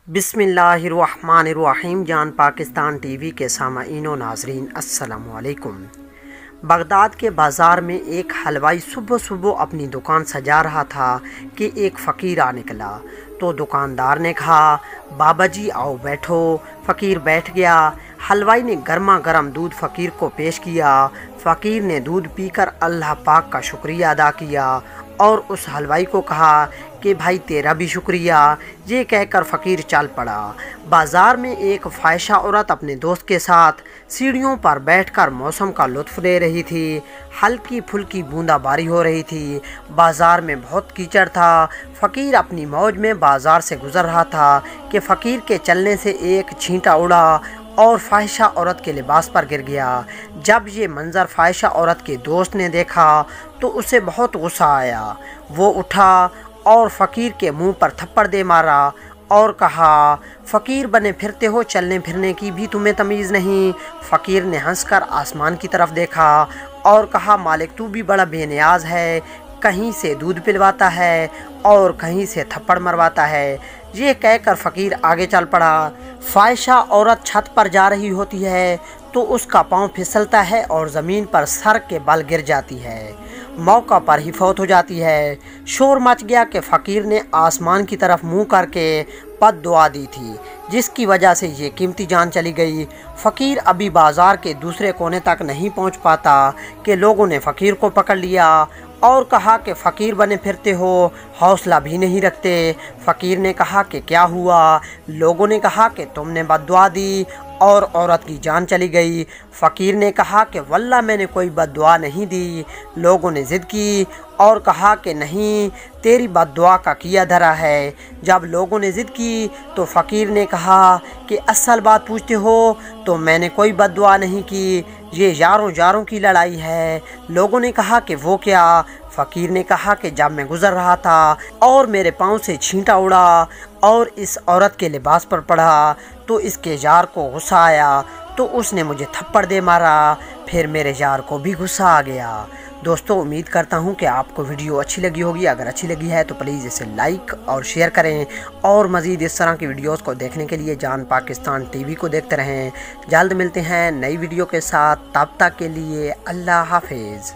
बिस्मिल्लाहिर्रहमानिर्रहीम। जान पाकिस्तान टीवी के सामाईन व नाज़रीन अस्सलामु अलैकुम। बगदाद के बाज़ार में एक हलवाई सुबह सुबह अपनी दुकान सजा रहा था कि एक फ़कीर आ निकला। तो दुकानदार ने कहा, बाबा जी आओ बैठो। फ़कीर बैठ गया। हलवाई ने गर्मा गर्म दूध फ़कीर को पेश किया। फ़कीर ने दूध पीकर अल्लाह पाक का शुक्रिया अदा किया और उस हलवाई को कहा कि भाई तेरा भी शुक्रिया। ये कहकर फ़कीर चल पड़ा। बाज़ार में एक फ़ाहिशा औरत अपने दोस्त के साथ सीढ़ियों पर बैठकर मौसम का लुत्फ़ ले रही थी। हल्की फुल्की बूंदाबांदी हो रही थी। बाज़ार में बहुत कीचड़ था। फ़कीर अपनी मौज में बाज़ार से गुज़र रहा था कि फ़कीर के चलने से एक छींटा उड़ा और फ़ाहिशा औरत के लिबास पर गिर गया। जब ये मंज़र फ़ाहिशा औरत के दोस्त ने देखा तो उसे बहुत गुस्सा आया। वो उठा और फ़कीर के मुंह पर थप्पड़ दे मारा और कहा, फ़कीर बने फिरते हो, चलने फिरने की भी तुम्हें तमीज़ नहीं। फ़कीर ने हंसकर आसमान की तरफ देखा और कहा, मालिक तू भी बड़ा बेनियाज़ है, कहीं से दूध पिलवाता है और कहीं से थप्पड़ मरवाता है। ये कहकर फ़कीर आगे चल पड़ा। फ़ाहिशा औरत छत पर जा रही होती है तो उसका पाँव फिसलता है और ज़मीन पर सर के बल गिर जाती है। मौका पर ही फौत हो जाती है। शोर मच गया कि फ़कीर ने आसमान की तरफ मुंह करके बद दुआ दी थी, जिसकी वजह से ये कीमती जान चली गई। फ़कीर अभी बाज़ार के दूसरे कोने तक नहीं पहुंच पाता कि लोगों ने फ़कीर को पकड़ लिया और कहा कि फ़कीर बने फिरते हो, हौसला भी नहीं रखते। फ़कीर ने कहा कि क्या हुआ? लोगों ने कहा कि तुमने बद्दुआ दी और औरत की जान चली गई। फ़कीर ने कहा कि वल्लाह मैंने कोई बद्दुआ नहीं दी। लोगों ने ज़िद की और कहा कि नहीं, तेरी बद्दुआ का किया धरा है। जब लोगों ने ज़िद की तो फ़कीर ने कहा कि असल बात पूछते हो तो मैंने कोई बद्दुआ नहीं की, ये यारों यारों की लड़ाई है। लोगों ने कहा कि वो क्या? फ़कीर ने कहा कि जब मैं गुज़र रहा था और मेरे पाँव से छींटा उड़ा और इस औरत के लिबास पर पड़ा तो इसके यार को गुस्सा आया तो उसने मुझे थप्पड़ दे मारा। फिर मेरे यार को भी गुस्सा आ गया। दोस्तों, उम्मीद करता हूं कि आपको वीडियो अच्छी लगी होगी। अगर अच्छी लगी है तो प्लीज़ इसे लाइक और शेयर करें और मज़ीद इस तरह की वीडियोस को देखने के लिए जान पाकिस्तान टीवी को देखते रहें। जल्द मिलते हैं नई वीडियो के साथ। तब तक के लिए अल्लाह हाफिज़।